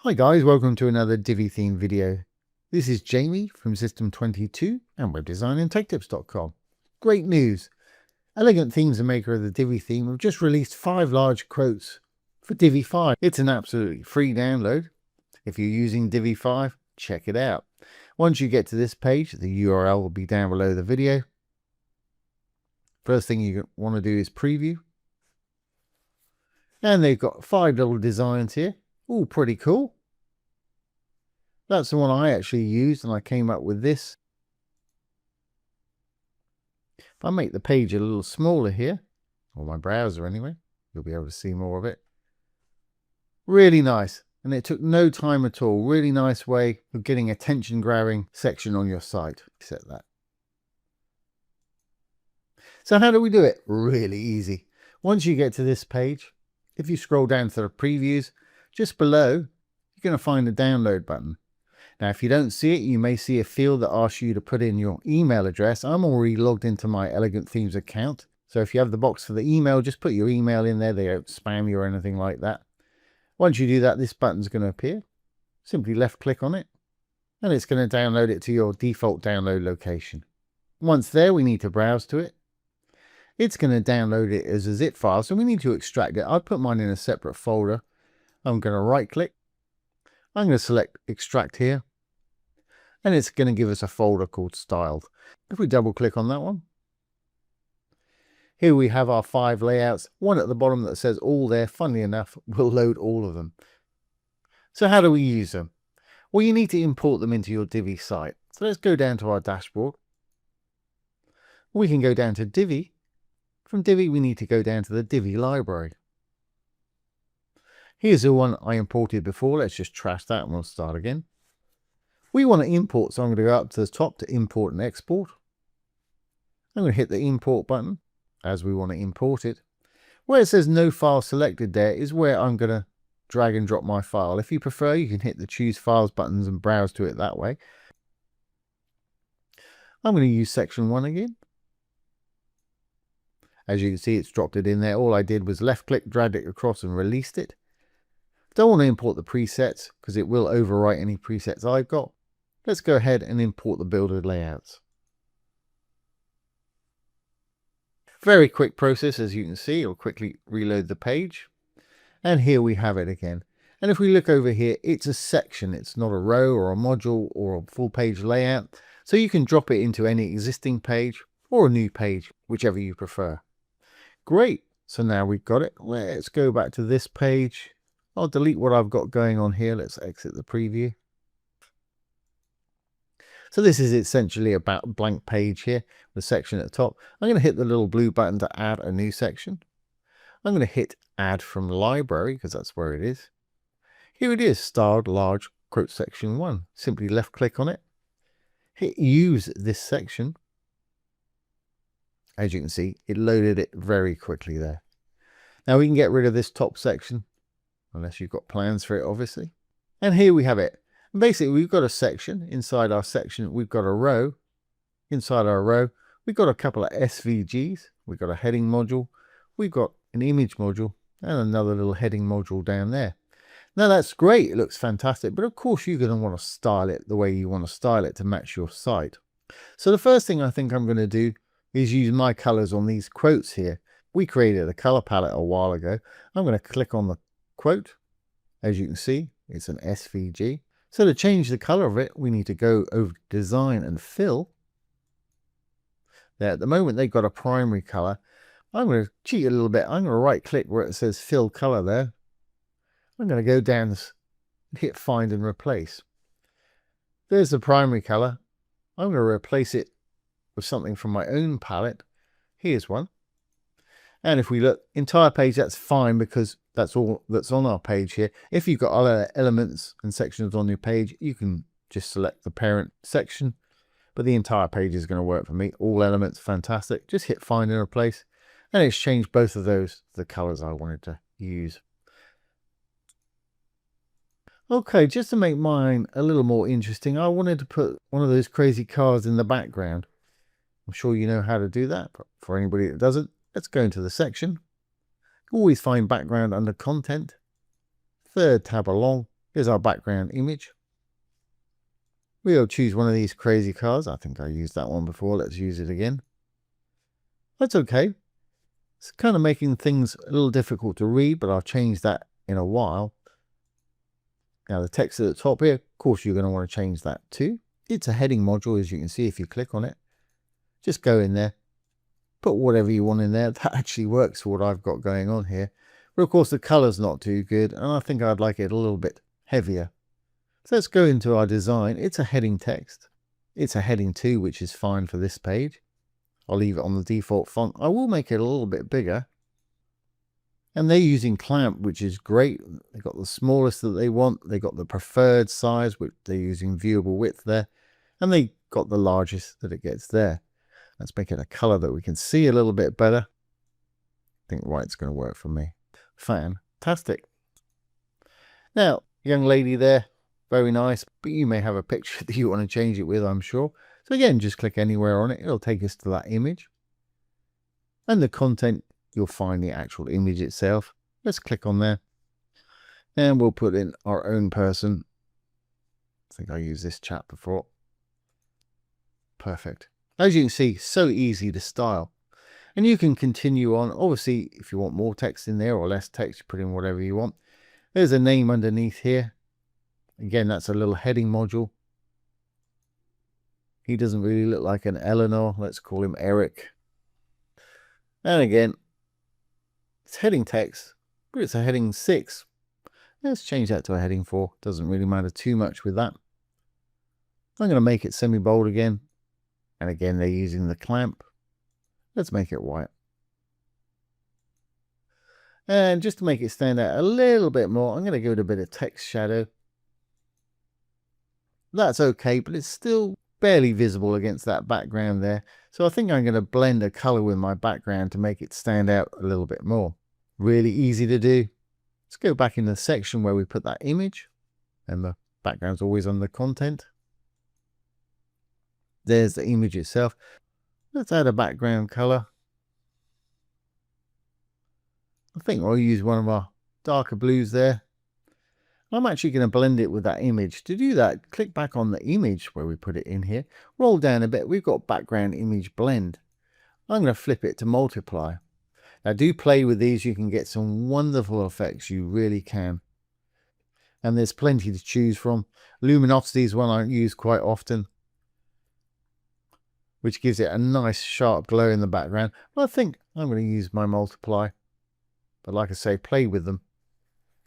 Hi guys, welcome to another Divi theme video. This is Jamie from System22 and webdesignandtechtips.com. Great news! Elegant Themes, the maker of the Divi theme, have just released 5 large quotes for Divi 5. It's an absolutely free download. If you're using Divi 5, check it out. Once you get to this page, the URL will be down below the video. First thing you want to do is preview. And they've got 5 little designs here. All pretty cool. That's the one I actually used, and I came up with this. If I make the page a little smaller here, or my browser anyway, you'll be able to see more of it. Really nice, and it took no time at all. Really nice way of getting attention-grabbing section on your site. Set that. So how do we do it? Really easy. Once you get to this page, if you scroll down to the previews, just below, you're going to find the download button. Now, if you don't see it, you may see a field that asks you to put in your email address. I'm already logged into my Elegant Themes account. So if you have the box for the email, just put your email in there. They don't spam you or anything like that. Once you do that, this button's going to appear. Simply left click on it, and it's going to download it to your default download location. Once there, we need to browse to it. It's going to download it as a zip file, so we need to extract it. I've put mine in a separate folder. I'm going to right click. I'm going to select extract here, and it's going to give us a folder called styled. If we double click on that one, here we have our 5 layouts. One at the bottom that says all there. Funnily enough, we'll load all of them. So how do we use them? Well, you need to import them into your Divi site. So let's go down to our dashboard. We can go down to Divi. From Divi, we need to go down to the Divi library. Here's the one I imported before. Let's just trash that and we'll start again. We want to import, so I'm going to go up to the top to import and export. I'm going to hit the import button as we want to import it. Where it says no file selected there is where I'm going to drag and drop my file. If you prefer, you can hit the choose files buttons and browse to it that way. I'm going to use section 1 again. As you can see, it's dropped it in there. All I did was left click, dragged it across and released it. Don't want to import the presets because it will overwrite any presets I've got. Let's go ahead and import the builder layouts. Very quick process, as you can see. It'll quickly reload the page. And here we have it again. And if we look over here, it's a section. It's not a row or a module or a full page layout. So you can drop it into any existing page or a new page, whichever you prefer. Great. So now we've got it. Let's go back to this page. I'll delete what I've got going on here. Let's exit the preview. So this is essentially about a blank page here, the section at the top. I'm going to hit the little blue button to add a new section. I'm going to hit add from library because that's where it is. Here it is, styled large quote section 1. Simply left click on it. Hit use this section. As you can see, it loaded it very quickly there. Now we can get rid of this top section, unless you've got plans for it, obviously. And here we have it. Basically, we've got a section. Inside our section, we've got a row. Inside our row, we've got a couple of SVGs. We've got a heading module. We've got an image module and another little heading module down there. Now that's great. It looks fantastic. But of course, you're going to want to style it the way you want to style it to match your site. So the first thing I think I'm going to do is use my colors on these quotes here. We created a color palette a while ago. I'm going to click on the quote. As you can see, it's an SVG. So to change the color of it, we need to go over to design and fill. There, at the moment, they've got a primary color. I'm going to cheat a little bit. I'm going to right click where it says fill color there. I'm going to go down and hit find and replace. There's the primary color. I'm going to replace it with something from my own palette. Here's one. And if we look, entire page, that's fine because that's all that's on our page here. If you've got other elements and sections on your page, you can just select the parent section. But the entire page is going to work for me. All elements, fantastic. Just hit find and replace. And it's changed both of those to the colors I wanted to use. Okay, just to make mine a little more interesting, I wanted to put one of those crazy cars in the background. I'm sure you know how to do that, but for anybody that doesn't, let's go into the section. Always find background under content. Third tab along, Here's our background image. We'll choose one of these crazy cars. I think I used that one before. Let's use it again. That's okay. It's kind of making things a little difficult to read, but I'll change that in a while. Now the text at the top here, of course, you're going to want to change that too. It's a heading module, as you can see if you click on it. Just go in there, put whatever you want in there. That actually works for what I've got going on here. But of course the color's not too good, and I think I'd like it a little bit heavier. So let's go into our design. It's a heading text. It's a heading 2, which is fine for this page. I'll leave it on the default font. I will make it a little bit bigger. And they're using clamp, which is great. They've got the smallest that they want. They got the preferred size, which they're using viewable width there. And they got the largest that it gets there. Let's make it a color that we can see a little bit better. I think white's going to work for me. Fantastic. Now, young lady there, very nice, but you may have a picture that you want to change it with, I'm sure. So again, just click anywhere on it. It'll take us to that image. And the content, you'll find the actual image itself. Let's click on there. And we'll put in our own person. I think I used this chap before. Perfect. As you can see, so easy to style. And you can continue on. Obviously, if you want more text in there or less text, you put in whatever you want. There's a name underneath here. Again, that's a little heading module. He doesn't really look like an Eleanor. Let's call him Eric. And again, it's heading text, but it's a heading 6. Let's change that to a heading 4. Doesn't really matter too much with that. I'm going to make it semi-bold again. And again, they're using the clamp. Let's make it white. And just to make it stand out a little bit more, I'm going to give it a bit of text shadow. That's okay, but it's still barely visible against that background there. So I think I'm going to blend a color with my background to make it stand out a little bit more. Really easy to do. Let's go back in the section where we put that image, and the background's always on the content. There's the image itself. Let's add a background color. I think I'll use one of our darker blues there. I'm actually going to blend it with that image. To do that, click back on the image where we put it in here. Roll down a bit. We've got background image blend. I'm going to flip it to multiply. Now do play with these. You can get some wonderful effects. You really can. And there's plenty to choose from. Luminosity is one I use quite often, which gives it a nice sharp glow in the background. But I think I'm going to use my multiply. But like I say, play with them.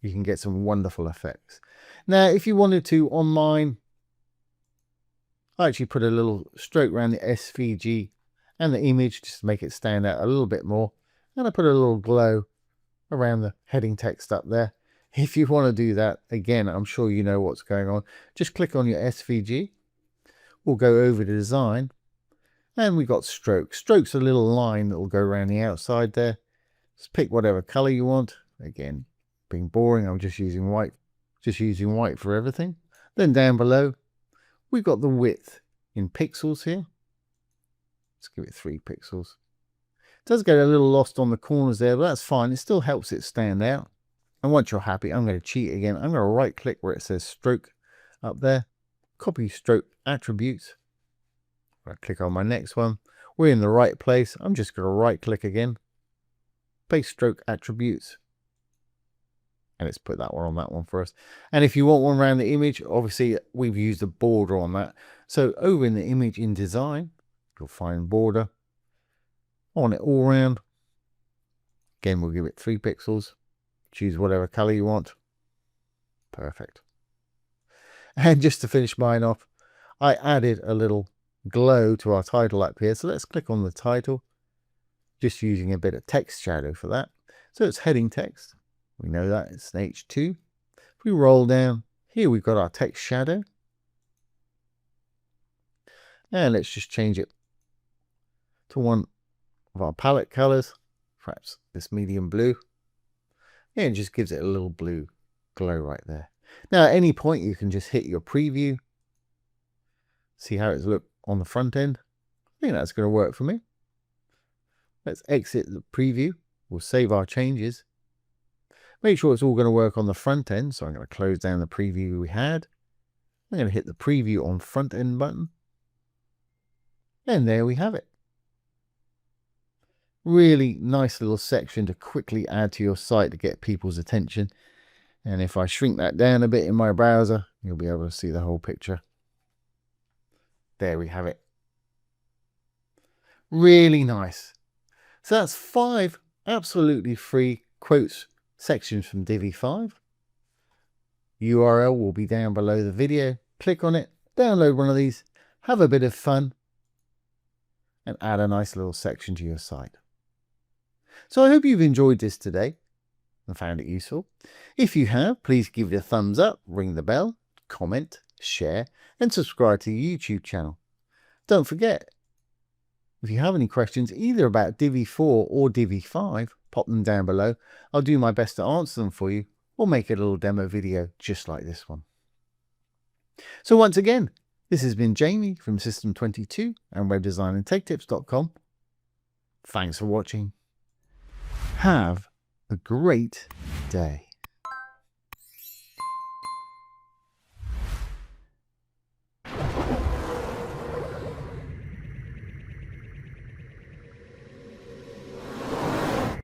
You can get some wonderful effects. Now, if you wanted to, on mine, I actually put a little stroke around the SVG and the image just to make it stand out a little bit more. And I put a little glow around the heading text up there. If you want to do that, again, I'm sure you know what's going on. Just click on your SVG. We'll go over to design. And we've got stroke. Stroke's a little line that will go around the outside there. Just pick whatever color you want. Again, being boring, I'm just using white. Just using white for everything. Then down below, we've got the width in pixels here. Let's give it 3 pixels. It does get a little lost on the corners there, but that's fine. It still helps it stand out. And once you're happy, I'm going to cheat again. I'm going to right click where it says stroke up there. Copy stroke attributes. I click on my next one. We're in the right place. I'm just going to right click again. Paste stroke attributes. And let's put that one on that one for us. And if you want one around the image, obviously we've used a border on that. So over in the image in design, you'll find border. On it all around. Again, we'll give it 3 pixels. Choose whatever color you want. Perfect. And just to finish mine off, I added a little glow to our title up here. So let's click on the title. Just using a bit of text shadow for that. So it's heading text. We know that it's an H2. If we roll down, here we've got our text shadow. And let's just change it to one of our palette colors. Perhaps this medium blue. Yeah, it just gives it a little blue glow right there. Now at any point you can just hit your preview. See how it's looked on the front end. I think that's going to work for me. Let's exit the preview. We'll save our changes. Make sure it's all going to work on the front end. So I'm going to close down the preview we had. I'm going to hit the preview on front end button. And there we have it. Really nice little section to quickly add to your site to get people's attention. And if I shrink that down a bit in my browser, you'll be able to see the whole picture. There we have it. Really nice. So that's 5 absolutely free quotes sections from Divi 5. URL will be down below the video. Click on it, download one of these, have a bit of fun, and add a nice little section to your site. So I hope you've enjoyed this today and found it useful. If you have, please give it a thumbs up, ring the bell, comment, share, and subscribe to the YouTube channel. Don't forget, if you have any questions either about Divi 4 or Divi 5, pop them down below. I'll do my best to answer them for you or make a little demo video just like this one. So once again, this has been Jamie from System22 and webdesignandtechtips.com. Thanks for watching. Have a great day.